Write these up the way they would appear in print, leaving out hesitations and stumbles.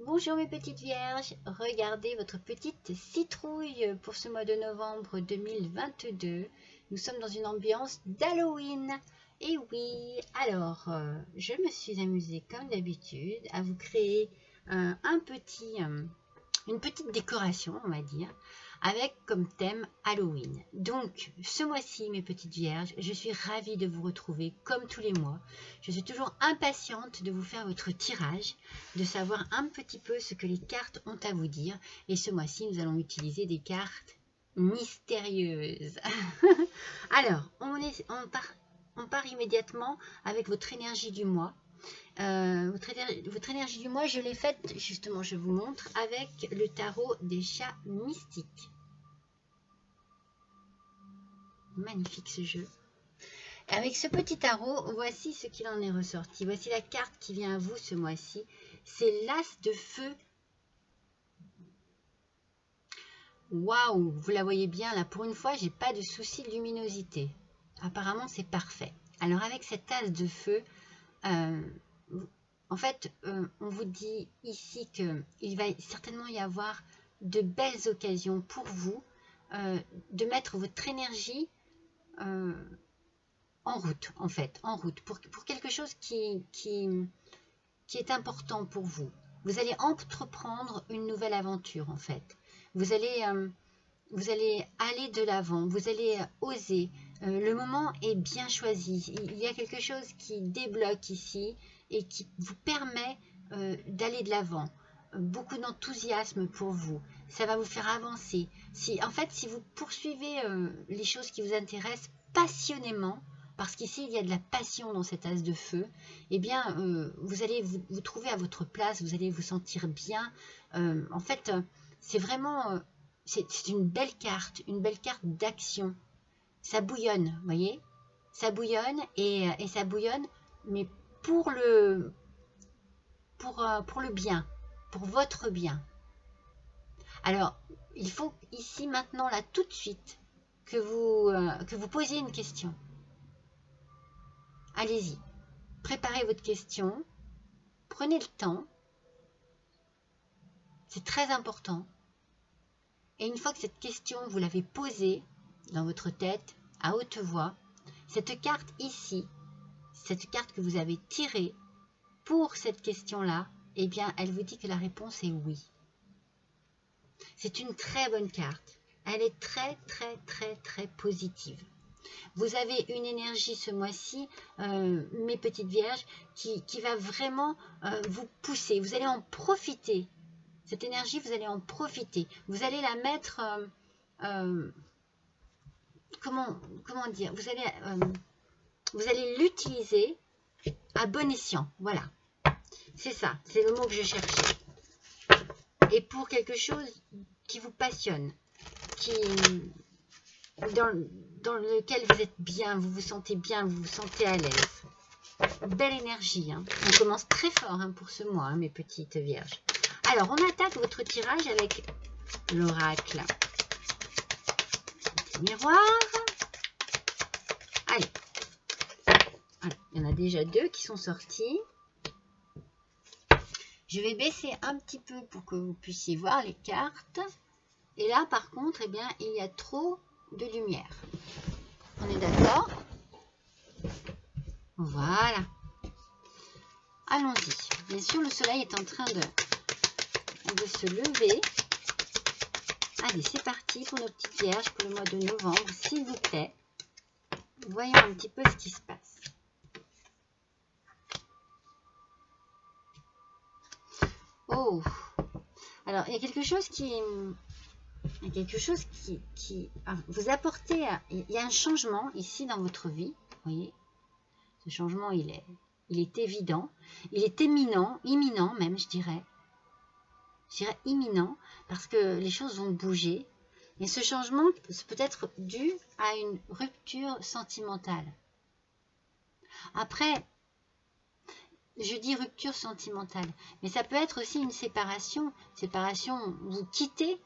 Bonjour mes petites vierges, regardez votre petite citrouille pour ce mois de novembre 2022. Nous sommes dans une ambiance d'Halloween. Et oui, alors je me suis amusée comme d'habitude à vous créer une petite décoration, on va dire, avec comme thème Halloween. Donc, ce mois-ci, mes petites vierges, je suis ravie de vous retrouver comme tous les mois. Je suis toujours impatiente de vous faire votre tirage, de savoir un petit peu ce que les cartes ont à vous dire. Et ce mois-ci, nous allons utiliser des cartes mystérieuses. Alors, on part immédiatement avec votre énergie du mois. Votre énergie du mois, je l'ai faite, justement, je vous montre, avec le tarot des chats mystiques. Magnifique ce jeu. Avec ce petit tarot, voici ce qu'il en est ressorti. Voici la carte qui vient à vous ce mois-ci. C'est l'As de feu. Waouh, vous la voyez bien là. Pour une fois, j'ai pas de souci de luminosité. Apparemment, c'est parfait. Alors avec cet As de feu, en fait, on vous dit ici qu'il va certainement y avoir de belles occasions pour vous de mettre votre énergie en route, en fait, en route, pour quelque chose qui est important pour vous. Vous allez entreprendre une nouvelle aventure, en fait. Vous allez aller de l'avant, vous allez oser. Le moment est bien choisi. Il y a quelque chose qui débloque ici et qui vous permet d'aller de l'avant. Beaucoup d'enthousiasme pour vous. Ça va vous faire avancer. En fait, si vous poursuivez les choses qui vous intéressent passionnément, parce qu'ici, il y a de la passion dans cet as de feu, eh bien, vous allez vous trouver à votre place, vous allez vous sentir bien. En fait, c'est vraiment... c'est une belle carte d'action. Ça bouillonne, vous voyez? Ça bouillonne et ça bouillonne, mais pour le bien, pour votre bien. Alors, il faut ici, maintenant, là, tout de suite, que vous posiez une question. Allez-y, préparez votre question, prenez le temps, c'est très important. Et une fois que cette question, vous l'avez posée dans votre tête, à haute voix, cette carte ici, cette carte que vous avez tirée pour cette question-là, eh bien, elle vous dit que la réponse est oui. C'est une très bonne carte. Elle est très, très, très, très positive. Vous avez une énergie ce mois-ci, mes petites vierges, qui va vraiment vous pousser. Vous allez en profiter. Cette énergie, vous allez en profiter. Vous allez la mettre... comment dire, vous allez l'utiliser à bon escient. Voilà, c'est ça, c'est le mot que je cherchais. Et pour quelque chose qui vous passionne, dans lequel vous êtes bien, vous vous sentez bien, vous vous sentez à l'aise. Belle énergie, hein. On commence très fort hein, pour ce mois, hein, mes petites vierges. Alors, on attaque votre tirage avec l'oracle. Miroir. Allez. Il y en a déjà deux qui sont sortis. Je vais baisser un petit peu pour que vous puissiez voir les cartes. Et là, par contre, eh bien, il y a trop de lumière. On est d'accord? Voilà. Allons-y. Bien sûr, le soleil est en train de se lever. Allez, c'est parti pour nos petites vierges pour le mois de novembre, s'il vous plaît. Voyons un petit peu ce qui se passe. Oh! Alors, il y a quelque chose qui vous apportez, il y a un changement ici dans votre vie, vous voyez, ce changement il est évident, il est imminent même je dirais imminent, parce que les choses vont bouger, et ce changement peut être dû à une rupture sentimentale. Après, je dis rupture sentimentale, mais ça peut être aussi une séparation, vous quittez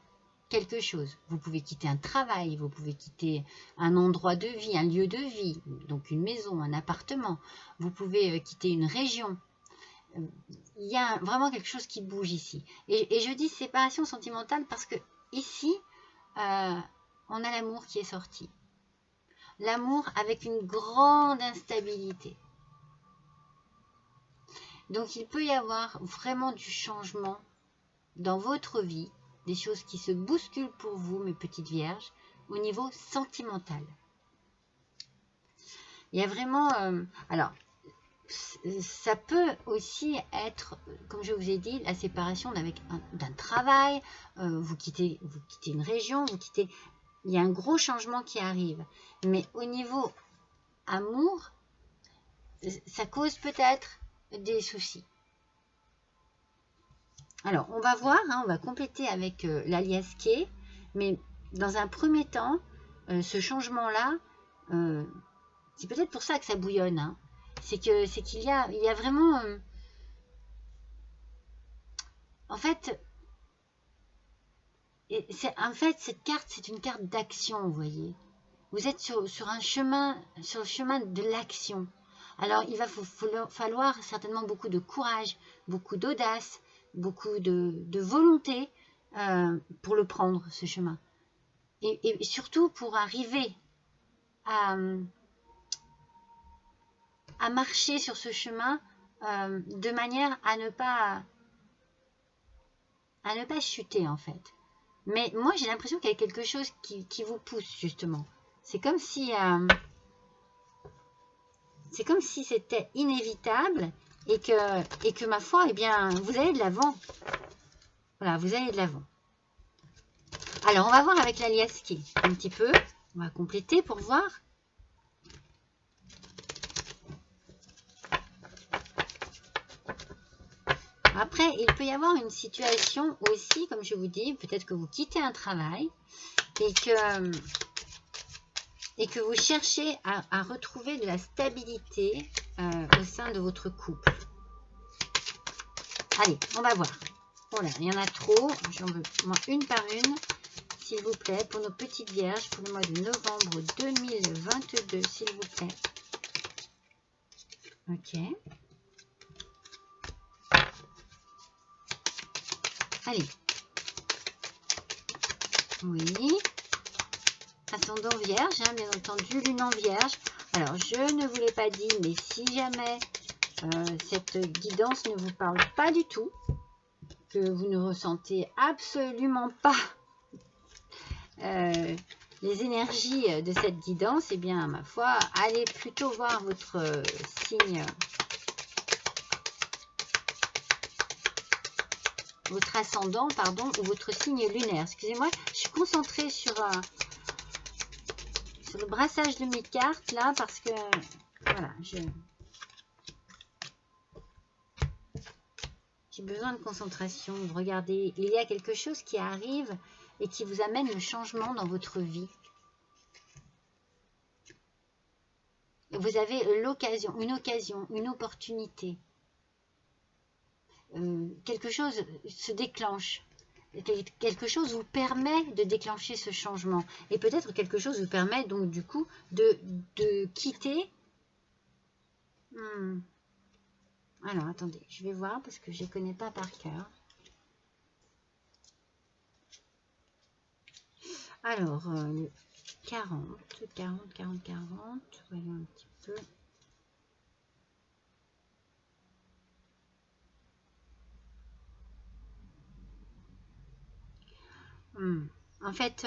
quelque chose. Vous pouvez quitter un travail, vous pouvez quitter un endroit de vie, un lieu de vie, donc une maison, un appartement. Vous pouvez quitter une région. Il il y a vraiment quelque chose qui bouge ici. Et je dis séparation sentimentale parce que ici, on a l'amour qui est sorti. L'amour avec une grande instabilité. Donc il peut y avoir vraiment du changement dans votre vie, des choses qui se bousculent pour vous, mes petites vierges, au niveau sentimental. Il y a vraiment... alors, ça peut aussi être, comme je vous ai dit, la séparation d'un travail, vous quittez une région, il y a un gros changement qui arrive. Mais au niveau amour, ça cause peut-être des soucis. Alors, on va voir, hein, on va compléter avec l'alias K, mais dans un premier temps, ce changement-là, c'est peut-être pour ça que ça bouillonne, hein. C'est qu'il y a vraiment... en fait, cette carte, c'est une carte d'action, vous voyez. Vous êtes sur le chemin de l'action. Alors, il va falloir certainement beaucoup de courage, beaucoup d'audace, beaucoup de volonté pour le prendre, ce chemin. Et surtout pour arriver à marcher sur ce chemin de manière à ne pas chuter, en fait. Mais moi, j'ai l'impression qu'il y a quelque chose qui vous pousse, justement. C'est comme si c'était inévitable et que ma foi, eh bien, vous allez de l'avant. Voilà, vous allez de l'avant. Alors, on va voir avec l'alias K un petit peu. On va compléter pour voir. Après, il peut y avoir une situation aussi, comme je vous dis, peut-être que vous quittez un travail et que vous cherchez à retrouver de la stabilité au sein de votre couple. Allez, on va voir. Voilà, il y en a trop. J'en veux moi une par une, s'il vous plaît, pour nos petites vierges, pour le mois de novembre 2022, s'il vous plaît. Ok. Allez. Oui. Ascendant vierge, hein, bien entendu, lune en vierge. Alors, je ne vous l'ai pas dit, mais si jamais cette guidance ne vous parle pas du tout, que vous ne ressentez absolument pas les énergies de cette guidance, eh bien, ma foi, allez plutôt voir votre signe, votre ascendant, pardon, ou votre signe lunaire. Excusez-moi, je suis concentrée sur le brassage de mes cartes, là, parce que, voilà, j'ai besoin de concentration. Regardez, il y a quelque chose qui arrive et qui vous amène le changement dans votre vie. Vous avez l'occasion, une opportunité. Quelque chose se déclenche. Quelque chose vous permet de déclencher ce changement. Et peut-être quelque chose vous permet donc du coup de quitter. Alors, attendez, je vais voir parce que je ne les connais pas par cœur. Alors, le 40, voyons un petit peu. En fait,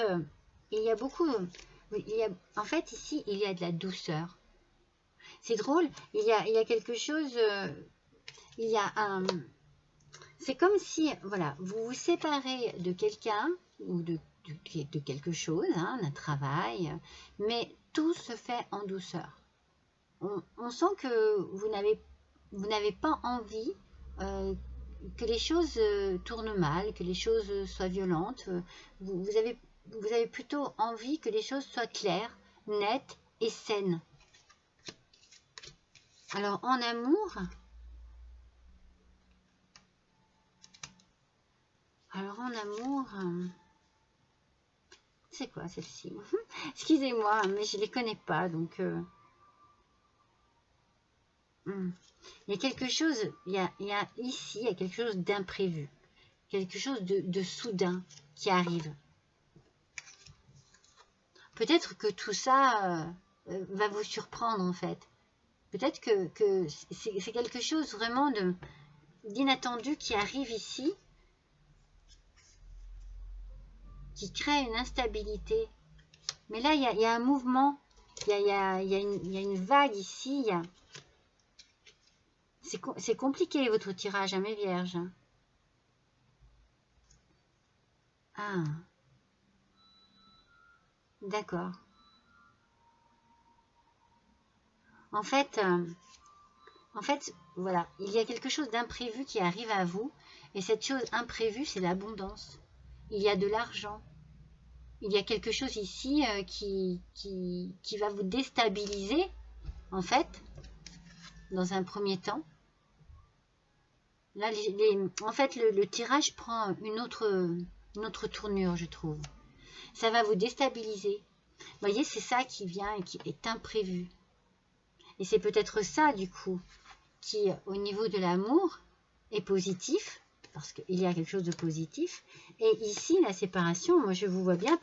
il y a beaucoup... en fait, ici, il y a de la douceur. C'est drôle, il y a quelque chose... il y a un... C'est comme si, voilà, vous vous séparez de quelqu'un ou de quelque chose, hein, d'un travail, mais tout se fait en douceur. On sent que vous n'avez pas envie que les choses tournent mal, que les choses soient violentes. Vous avez plutôt envie que les choses soient claires, nettes et saines. Alors, en amour... c'est quoi celle-ci? Excusez-moi, mais je ne les connais pas, donc... Il y a quelque chose, ici, il y a quelque chose d'imprévu. Quelque chose de soudain qui arrive. Peut-être que tout ça va vous surprendre en fait. Peut-être que c'est quelque chose vraiment d'inattendu qui arrive ici, qui crée une instabilité. Mais là, il y a un mouvement, il y a une vague ici. C'est compliqué votre tirage, hein, mes vierges. Ah, d'accord. En fait, voilà, il y a quelque chose d'imprévu qui arrive à vous. Et cette chose imprévue, c'est l'abondance. Il y a de l'argent. Il y a quelque chose ici qui va vous déstabiliser, en fait, dans un premier temps. Là, en fait, le tirage prend une autre tournure, je trouve. Ça va vous déstabiliser. Vous voyez, c'est ça qui vient et qui est imprévu. Et c'est peut-être ça, du coup, qui, au niveau de l'amour, est positif, parce qu'il y a quelque chose de positif. Et ici, la séparation, moi, je vous vois bien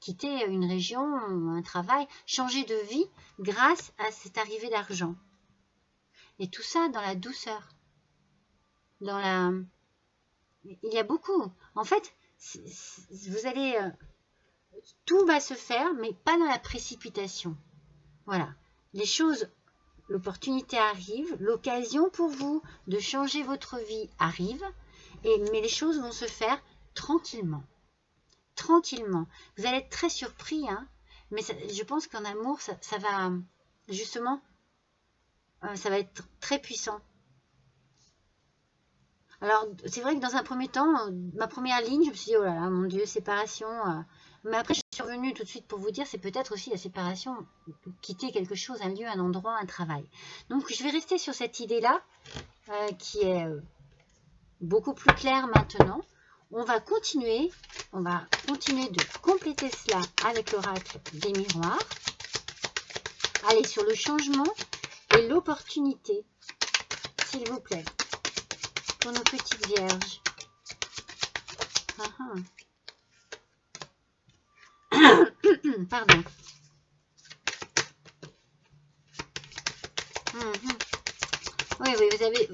quitter une région, un travail, changer de vie grâce à cette arrivée d'argent. Et tout ça dans la douceur. Il y a beaucoup. En fait, vous allez... tout va se faire, mais pas dans la précipitation. Voilà. Les choses, l'opportunité arrive, l'occasion pour vous de changer votre vie arrive, mais les choses vont se faire tranquillement. Tranquillement. Vous allez être très surpris, hein, mais je pense qu'en amour, ça va, justement, ça va être très puissant. Alors, c'est vrai que dans un premier temps, ma première ligne, je me suis dit, oh là là, mon Dieu, séparation. Mais après, je suis revenue tout de suite pour vous dire, c'est peut-être aussi la séparation, quitter quelque chose, un lieu, un endroit, un travail. Donc, je vais rester sur cette idée-là, qui est beaucoup plus claire maintenant. On va continuer de compléter cela avec l'oracle des miroirs. Allez, sur le changement et l'opportunité, s'il vous plaît. Pour nos petites vierges. Pardon. Oui,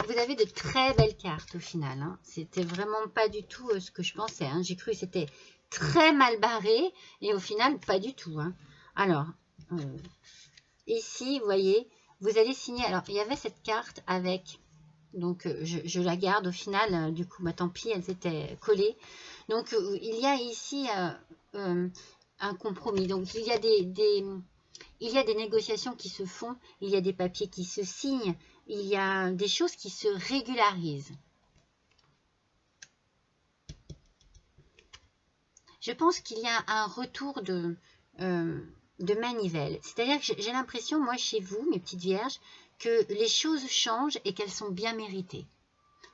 vous avez de très belles cartes au final. Hein. C'était vraiment pas du tout ce que je pensais. Hein. J'ai cru que c'était très mal barré et au final, pas du tout. Hein. Alors, ici, vous voyez, vous allez signer. Alors, il y avait cette carte avec... Donc, je la garde au final. Du coup, bah, tant pis, elles étaient collées. Donc, il y a ici un compromis. Donc, il y a des négociations qui se font. Il y a des papiers qui se signent. Il y a des choses qui se régularisent. Je pense qu'il y a un retour de manivelle. C'est-à-dire que j'ai l'impression, moi, chez vous, mes petites vierges, que les choses changent et qu'elles sont bien méritées.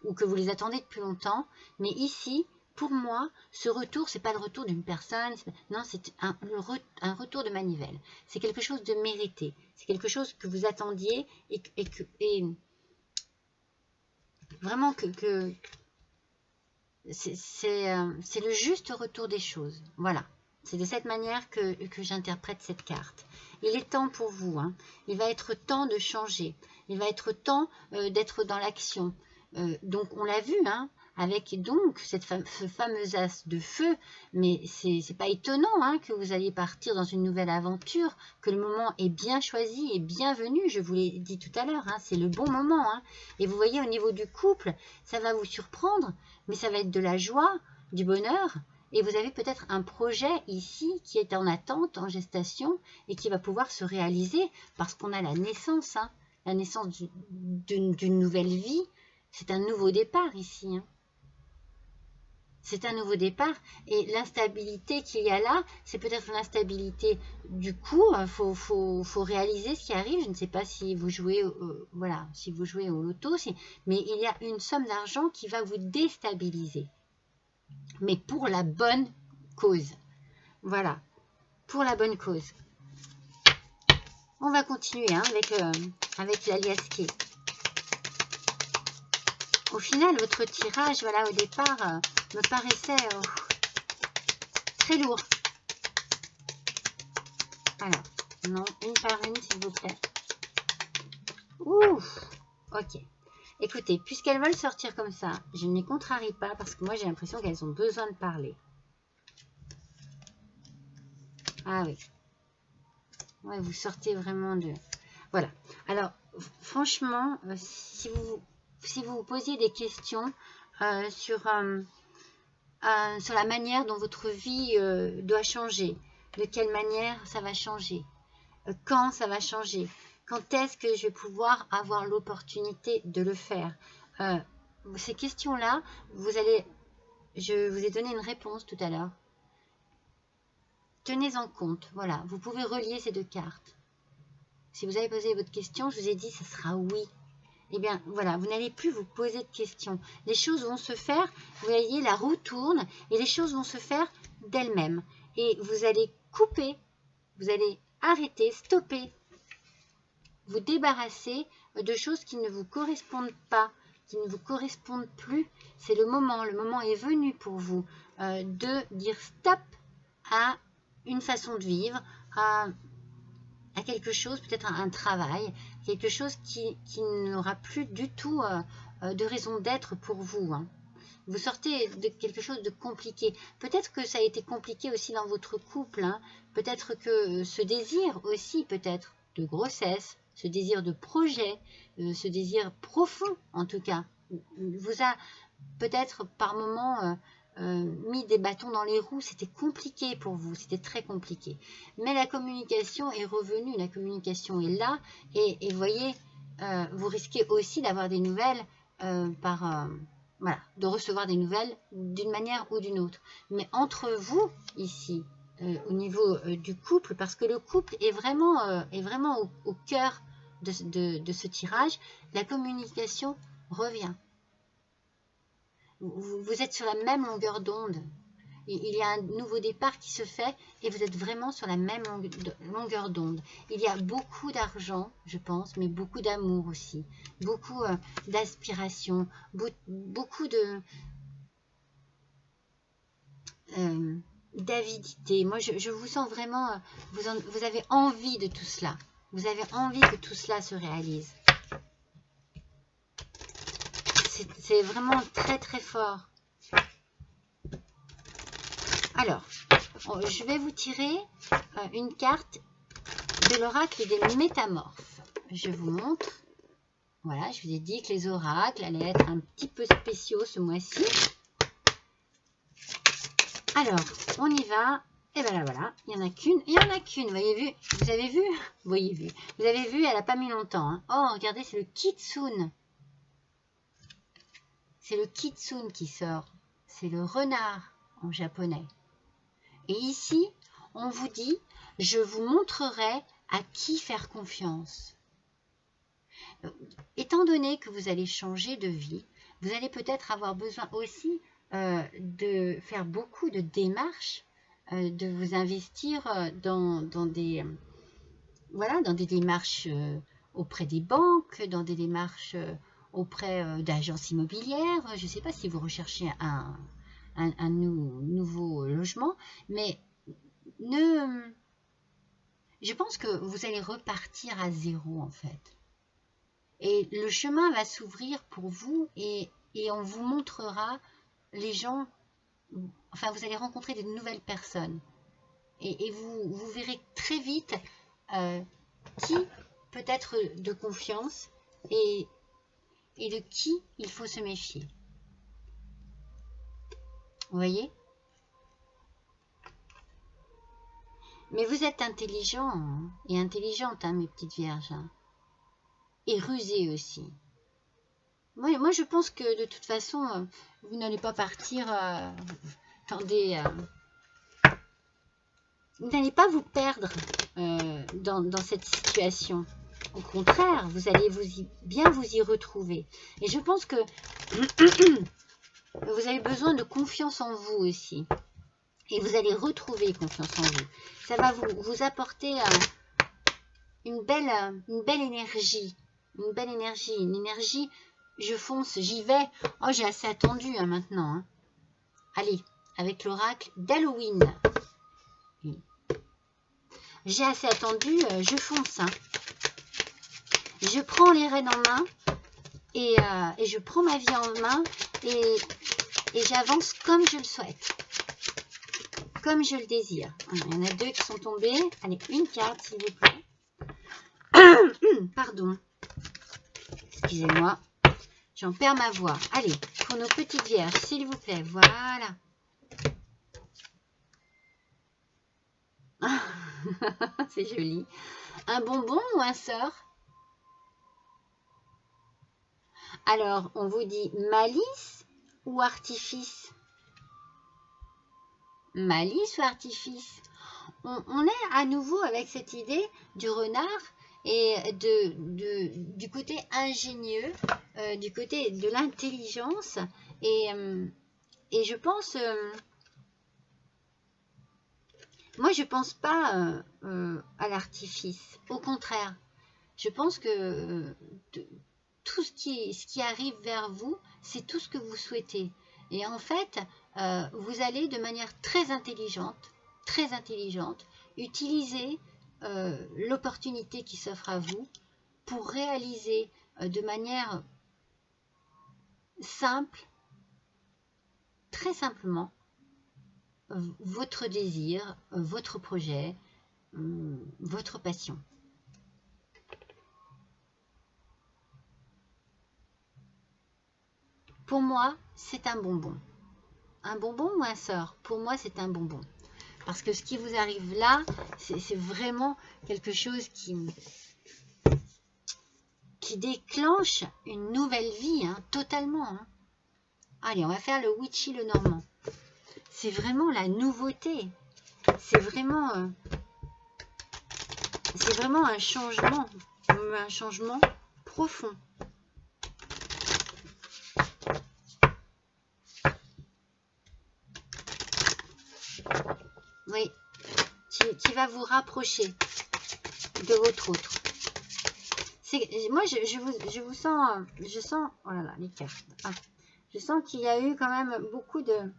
Ou que vous les attendez depuis longtemps. Mais ici, pour moi, ce retour, c'est pas le retour d'une personne. Non, c'est un retour de manivelle. C'est quelque chose de mérité. C'est quelque chose que vous attendiez et vraiment que c'est le juste retour des choses. Voilà. C'est de cette manière que j'interprète cette carte. Il est temps pour vous. Hein. Il va être temps de changer. Il va être temps d'être dans l'action. Donc, on l'a vu, hein, avec donc cette fameuse as de feu. Mais c'est pas étonnant hein, que vous alliez partir dans une nouvelle aventure, que le moment est bien choisi et bienvenu. Je vous l'ai dit tout à l'heure, hein, c'est le bon moment. Hein. Et vous voyez, au niveau du couple, ça va vous surprendre, mais ça va être de la joie, du bonheur. Et vous avez peut-être un projet ici qui est en attente, en gestation, et qui va pouvoir se réaliser parce qu'on a la naissance, hein, la naissance d'une nouvelle vie. C'est un nouveau départ ici. Hein. C'est un nouveau départ. Et l'instabilité qu'il y a là, c'est peut-être l'instabilité du coup. Il faut réaliser ce qui arrive. Je ne sais pas si vous jouez, voilà, si vous jouez au loto, mais il y a une somme d'argent qui va vous déstabiliser. Mais pour la bonne cause. Voilà, pour la bonne cause. On va continuer hein, avec l'alias key. Au final, votre tirage, voilà, au départ, me paraissait très lourd. Alors, non, une par une, s'il vous plaît. Ouf, ok. Écoutez, puisqu'elles veulent sortir comme ça, je ne les contrarie pas parce que moi, j'ai l'impression qu'elles ont besoin de parler. Ah oui. Ouais, vous sortez vraiment de... Voilà. Alors, franchement, si vous vous posiez des questions sur la manière dont votre vie doit changer, de quelle manière ça va changer, quand ça va changer, quand est-ce que je vais pouvoir avoir l'opportunité de le faire, ces questions-là, je vous ai donné une réponse tout à l'heure. Tenez en compte, voilà, vous pouvez relier ces deux cartes. Si vous avez posé votre question, je vous ai dit, ça sera oui. Eh bien, voilà, vous n'allez plus vous poser de questions. Les choses vont se faire, vous voyez, la roue tourne et les choses vont se faire d'elles-mêmes. Et vous allez couper, vous allez arrêter, stopper, vous débarrasser de choses qui ne vous correspondent pas, qui ne vous correspondent plus. C'est le moment est venu pour vous de dire stop à une façon de vivre, à quelque chose, peut-être un travail, quelque chose qui n'aura plus du tout de raison d'être pour vous. Hein. Vous sortez de quelque chose de compliqué. Peut-être que ça a été compliqué aussi dans votre couple. Hein. Peut-être que ce désir aussi, peut-être, de grossesse, ce désir de projet, ce désir profond, en tout cas, vous a peut-être par moments... mis des bâtons dans les roues, c'était compliqué pour vous, c'était très compliqué. Mais la communication est revenue, la communication est là, et vous voyez, vous risquez aussi d'avoir des nouvelles voilà, de recevoir des nouvelles d'une manière ou d'une autre. Mais entre vous, ici, au niveau du couple, parce que le couple est vraiment au cœur de ce tirage, la communication revient. Vous êtes sur la même longueur d'onde. Il y a un nouveau départ qui se fait et vous êtes vraiment sur la même longueur d'onde. Il y a beaucoup d'argent, je pense, mais beaucoup d'amour aussi. Beaucoup d'aspiration, beaucoup d'avidité. Moi, je vous sens vraiment... vous avez envie de tout cela. Vous avez envie que tout cela se réalise. C'est vraiment très très fort. Alors, je vais vous tirer une carte de l'oracle des métamorphes. Je vous montre. Voilà, je vous ai dit que les oracles allaient être un petit peu spéciaux ce mois-ci. Alors, on y va. Et bien là, voilà, il n'y en a qu'une. Il y en a qu'une, vous avez vu? Vous avez vu? Vous avez vu, elle n'a pas mis longtemps. Hein. Oh, regardez, c'est le kitsune. C'est le kitsune qui sort. C'est le renard en japonais. Et ici, on vous dit, je vous montrerai à qui faire confiance. Étant donné que vous allez changer de vie, vous allez peut-être avoir besoin aussi de faire beaucoup de démarches, de vous investir dans des démarches auprès des banques, dans des démarches auprès d'agences immobilières. Je ne sais pas si vous recherchez un nouveau logement, mais je pense que vous allez repartir à zéro en fait. Et le chemin va s'ouvrir pour vous et on vous montrera les gens, enfin vous allez rencontrer de nouvelles personnes et vous verrez très vite qui peut être de confiance et de qui il faut se méfier. Vous voyez? Mais vous êtes intelligent hein, et intelligente, hein, mes petites vierges. Hein. Et rusée aussi. Moi, je pense que de toute façon, vous n'allez pas partir vous n'allez pas vous perdre dans cette situation. Au contraire, vous allez bien vous y retrouver. Et je pense que vous avez besoin de confiance en vous aussi. Et vous allez retrouver confiance en vous. Ça va vous apporter une belle énergie. une belle énergie, une énergie, je fonce, j'y vais. Oh, j'ai assez attendu hein, maintenant. Hein. Allez, avec l'oracle d'Halloween. J'ai assez attendu, je fonce. Hein. Je prends les rênes en main et je prends ma vie en main et j'avance comme je le souhaite. Comme je le désire. Il y en a 2 qui sont tombés. Allez, une carte, s'il vous plaît. Pardon. Excusez-moi. J'en perds ma voix. Allez, pour nos petites vierges, s'il vous plaît. Voilà. C'est joli. Un bonbon ou un sort? Alors, on vous dit malice ou artifice? Malice ou artifice? On est à nouveau avec cette idée du renard et du côté ingénieux, du côté de l'intelligence. Et je pense, moi je pense pas à l'artifice. Au contraire, je pense que tout ce qui arrive vers vous, c'est tout ce que vous souhaitez. Et en fait, vous allez de manière très intelligente, utiliser l'opportunité qui s'offre à vous pour réaliser de manière simple, très simplement, votre désir, votre projet, votre passion. Pour moi, c'est un bonbon. Un bonbon ou un sort? Pour moi, c'est un bonbon. Parce que ce qui vous arrive là, c'est vraiment quelque chose qui déclenche une nouvelle vie, hein, totalement. Hein. Allez, on va faire le Witchy le Normand. C'est vraiment la nouveauté. C'est vraiment un changement profond. Oui, qui va vous rapprocher de votre autre. Moi, je vous sens, oh là là, les cartes. Ah, je sens qu'il y a eu quand même beaucoup de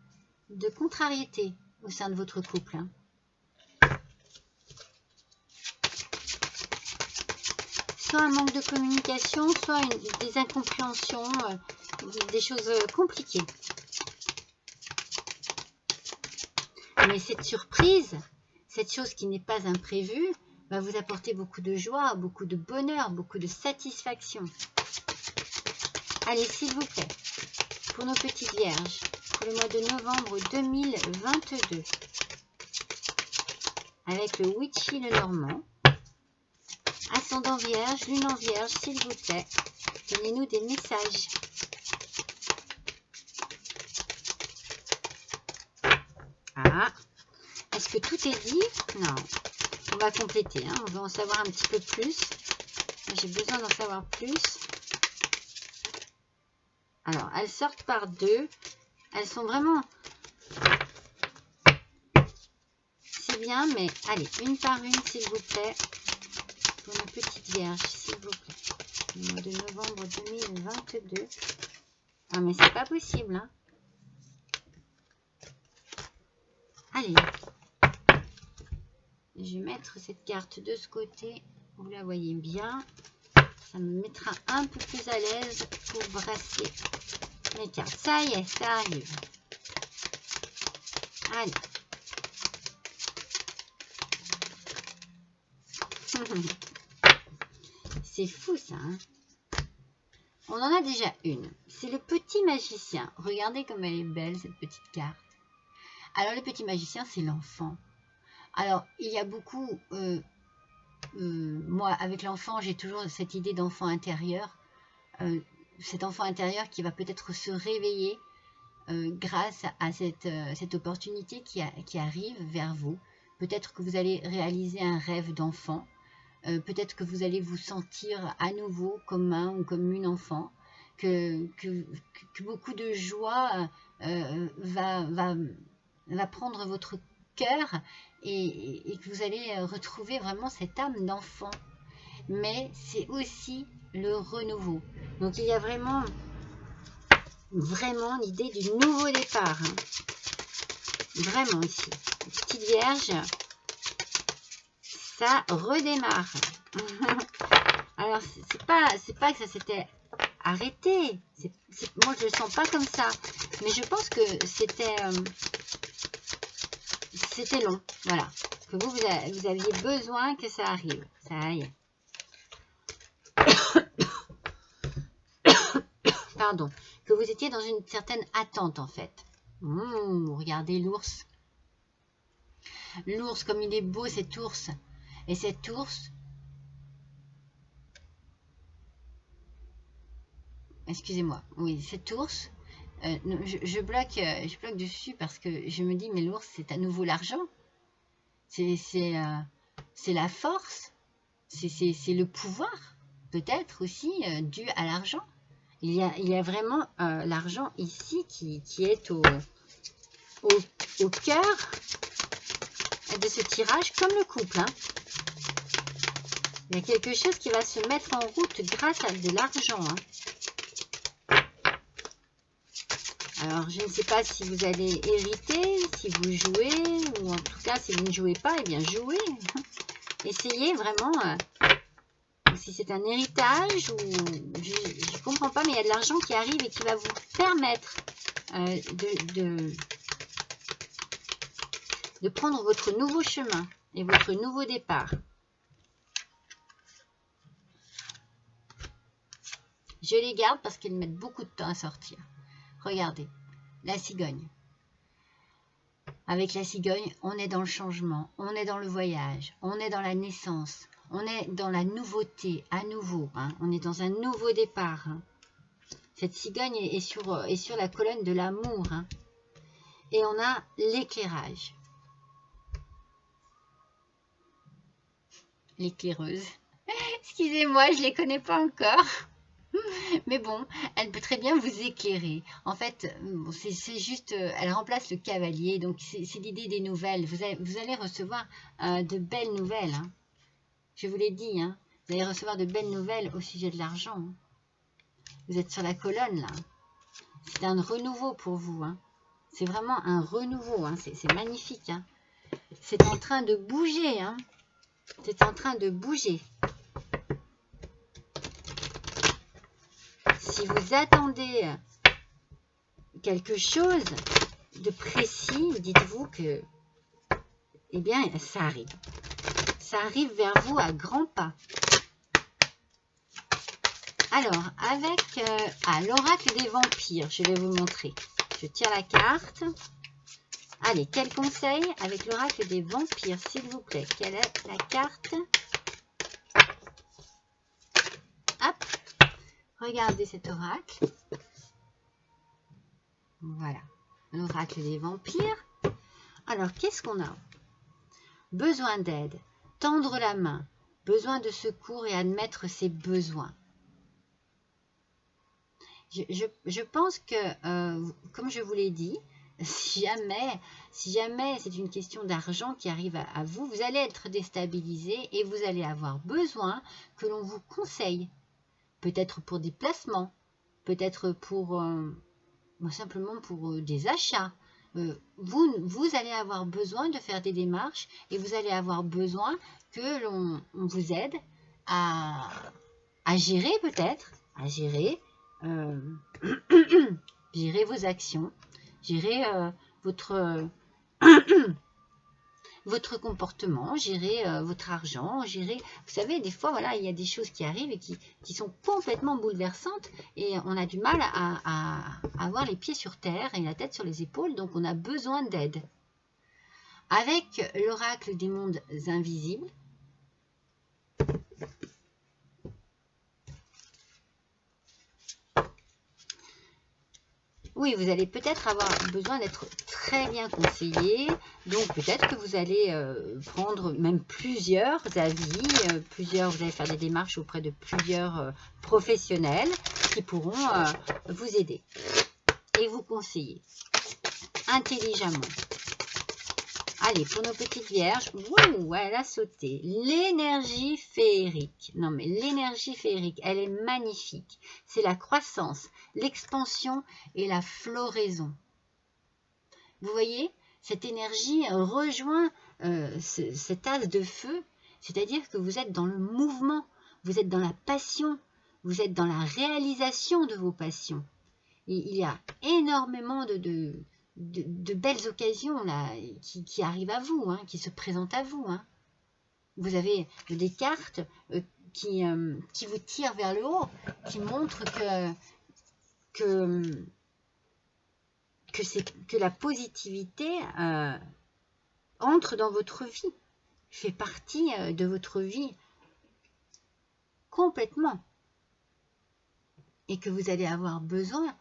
contrariété au sein de votre couple. Hein. Soit un manque de communication, soit des incompréhensions, des choses compliquées. Mais cette surprise, cette chose qui n'est pas imprévue, va vous apporter beaucoup de joie, beaucoup de bonheur, beaucoup de satisfaction. Allez, s'il vous plaît, pour nos petites vierges, pour le mois de novembre 2022, avec le Witchy le Normand, ascendant vierge, lune en vierge, s'il vous plaît, donnez-nous des messages. Ah, est-ce que tout est dit? Non. On va compléter, hein. On va en savoir un petit peu plus. J'ai besoin d'en savoir plus. Alors, elles sortent par 2. Elles sont vraiment... C'est bien, mais allez, une par une, s'il vous plaît. Pour nos petites vierges, s'il vous plaît. Le mois de novembre 2022. Ah, mais c'est pas possible, hein. Allez. Je vais mettre cette carte de ce côté. Vous la voyez bien. Ça me mettra un peu plus à l'aise pour brasser mes cartes. Ça y est, ça arrive. Allez. C'est fou ça. Hein, on en a déjà une. C'est le petit magicien. Regardez comme elle est belle cette petite carte. Alors le petit magicien, c'est l'enfant. Alors il y a beaucoup... moi, avec l'enfant, j'ai toujours cette idée d'enfant intérieur. Cet enfant intérieur qui va peut-être se réveiller grâce à cette opportunité qui arrive vers vous. Peut-être que vous allez réaliser un rêve d'enfant. Peut-être que vous allez vous sentir à nouveau comme un ou comme une enfant. Que beaucoup de joie va prendre votre cœur et que vous allez retrouver vraiment cette âme d'enfant. Mais c'est aussi le renouveau. Donc il y a vraiment l'idée du nouveau départ. Hein. Vraiment ici. Petite Vierge, ça redémarre. Alors c'est pas que ça s'était arrêté. Moi je le sens pas comme ça. Mais je pense que c'était long. Voilà. Que vous aviez besoin que ça arrive. Ça aille. Pardon. Que vous étiez dans une certaine attente en fait. Regardez l'ours. L'ours, comme il est beau cet ours. Et cet ours, excusez-moi, oui, cet ours, je bloque dessus parce que je me dis, mais l'ours, c'est à nouveau l'argent. C'est la force. C'est le pouvoir, peut-être aussi, dû à l'argent. Il y a vraiment l'argent ici qui est au cœur de ce tirage, comme le couple. Hein. Il y a quelque chose qui va se mettre en route grâce à de l'argent. Hein. Alors, je ne sais pas si vous allez hériter, si vous jouez, ou en tout cas, si vous ne jouez pas, eh bien, jouez. Essayez vraiment, si c'est un héritage, ou je ne comprends pas, mais il y a de l'argent qui arrive et qui va vous permettre de prendre votre nouveau chemin et votre nouveau départ. Je les garde parce qu'elles mettent beaucoup de temps à sortir. Regardez, la cigogne. Avec la cigogne, on est dans le changement, on est dans le voyage, on est dans la naissance, on est dans la nouveauté, à nouveau. Hein, on est dans un nouveau départ. Hein. Cette cigogne est sur la colonne de l'amour. Hein, et on a l'éclairage. L'éclaireuse. Excusez-moi, je ne les connais pas encore. Mais bon, elle peut très bien vous éclairer. En fait, c'est juste, elle remplace le cavalier. Donc, c'est l'idée des nouvelles. Vous allez recevoir de belles nouvelles. Hein. Je vous l'ai dit, hein. Vous allez recevoir de belles nouvelles au sujet de l'argent. Hein. Vous êtes sur la colonne, là. C'est un renouveau pour vous. Hein. C'est vraiment un renouveau. Hein. C'est magnifique. Hein. C'est en train de bouger. Hein. C'est en train de bouger. Si vous attendez quelque chose de précis, dites-vous que, eh bien, ça arrive. Ça arrive vers vous à grands pas. Alors, avec l'oracle des vampires, je vais vous montrer. Je tire la carte. Allez, quel conseil avec l'oracle des vampires, s'il vous plaît? Quelle est la carte? Hop! Regardez cet oracle. Voilà, l'oracle des vampires. Alors, qu'est-ce qu'on a? Besoin d'aide, tendre la main, besoin de secours et admettre ses besoins. Je pense que, comme je vous l'ai dit, si jamais c'est une question d'argent qui arrive à vous, vous allez être déstabilisé et vous allez avoir besoin que l'on vous conseille. Peut-être pour des placements, peut-être pour simplement pour des achats. Vous allez avoir besoin de faire des démarches et vous allez avoir besoin que l'on vous aide à gérer peut-être, à gérer, gérer vos actions, gérer votre comportement, gérer votre argent, gérer... Vous savez, des fois, voilà, il y a des choses qui arrivent et qui sont complètement bouleversantes et on a du mal à avoir les pieds sur terre et la tête sur les épaules, donc on a besoin d'aide. Avec l'oracle des mondes invisibles, oui, vous allez peut-être avoir besoin d'être très bien conseillé. Donc, peut-être que vous allez prendre même plusieurs avis. Vous allez faire des démarches auprès de plusieurs professionnels qui pourront vous aider et vous conseiller intelligemment. Allez, pour nos petites vierges, wouh, elle a sauté. L'énergie féerique. Non, mais l'énergie féerique, elle est magnifique. C'est la croissance, l'expansion et la floraison. Vous voyez, cette énergie rejoint cet as de feu, c'est-à-dire que vous êtes dans le mouvement, vous êtes dans la passion, vous êtes dans la réalisation de vos passions. Et il y a énormément de belles occasions là, qui arrivent à vous, hein, qui se présentent à vous. Hein. Vous avez des cartes qui vous tirent vers le haut, qui montrent que la positivité entre dans votre vie, fait partie de votre vie complètement. Et que vous allez avoir besoin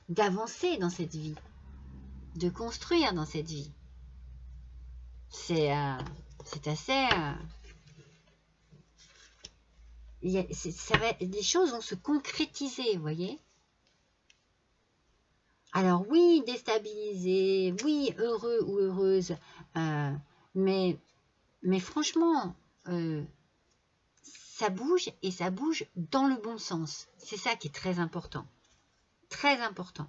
d'avancer dans cette vie, de construire dans cette vie. C'est assez... les choses vont se concrétiser, vous voyez. Alors oui, déstabilisé, oui, heureux ou heureuse, mais franchement, ça bouge et ça bouge dans le bon sens. C'est ça qui est très important. Très important.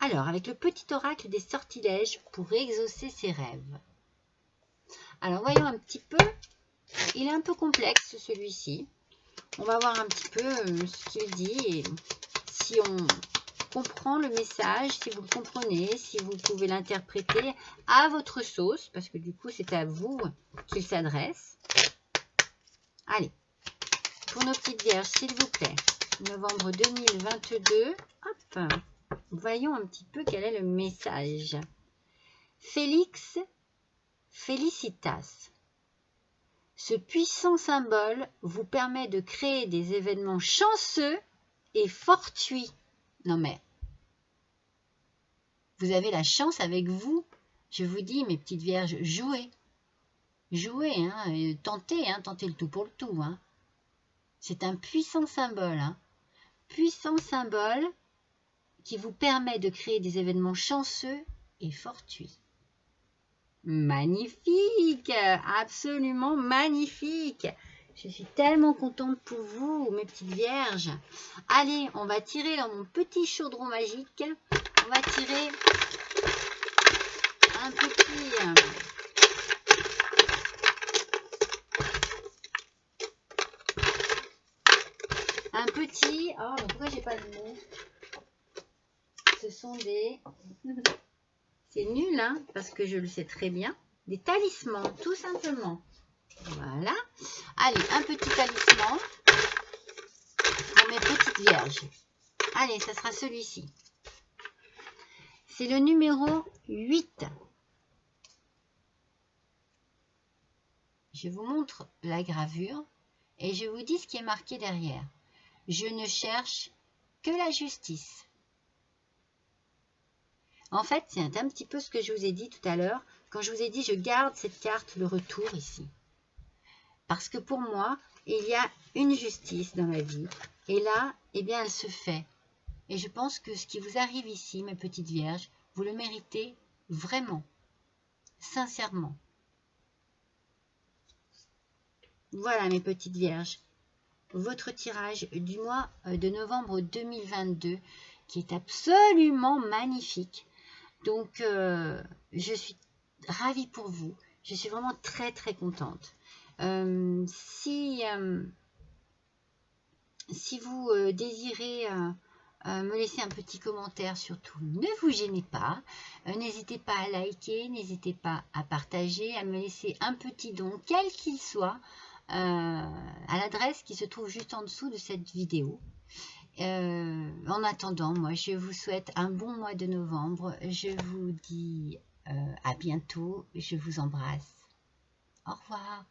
Alors, avec le petit oracle des sortilèges pour exaucer ses rêves. Alors, voyons un petit peu. Il est un peu complexe, celui-ci. On va voir un petit peu ce qu'il dit et si on comprend le message, si vous le comprenez, si vous pouvez l'interpréter à votre sauce, parce que du coup, c'est à vous qu'il s'adresse. Allez, pour nos petites vierges, s'il vous plaît, novembre 2022, hop, voyons un petit peu quel est le message. Félix Felicitas. Ce puissant symbole vous permet de créer des événements chanceux et fortuits. Non mais, vous avez la chance avec vous. Je vous dis, mes petites vierges, jouez. Jouez, hein, tentez le tout pour le tout. Hein. C'est un puissant symbole. Hein. Puissant symbole qui vous permet de créer des événements chanceux et fortuits. Magnifique, absolument magnifique. Je suis tellement contente pour vous, mes petites vierges. Allez, on va tirer dans mon petit chaudron magique. On va tirer un petit... Oh, mais pourquoi j'ai pas le mot? Ce sont des... C'est nul, hein, parce que je le sais très bien. Des talismans, tout simplement. Voilà. Allez, un petit talisman pour mes petites vierges. Allez, ça sera celui-ci. C'est le numéro 8. Je vous montre la gravure et je vous dis ce qui est marqué derrière. Je ne cherche que la justice. En fait, c'est un petit peu ce que je vous ai dit tout à l'heure, quand je vous ai dit je garde cette carte, le retour ici. Parce que pour moi, il y a une justice dans la vie. Et là, eh bien, elle se fait. Et je pense que ce qui vous arrive ici, mes petites vierges, vous le méritez vraiment, sincèrement. Voilà, mes petites vierges, votre tirage du mois de novembre 2022, qui est absolument magnifique. Donc, je suis ravie pour vous. Je suis vraiment très, très contente. Si vous désirez me laisser un petit commentaire, surtout, ne vous gênez pas. N'hésitez pas à liker, n'hésitez pas à partager, à me laisser un petit don, quel qu'il soit, à l'adresse qui se trouve juste en dessous de cette vidéo. En attendant, moi, je vous souhaite un bon mois de novembre. Je vous dis à bientôt. Je vous embrasse. Au revoir.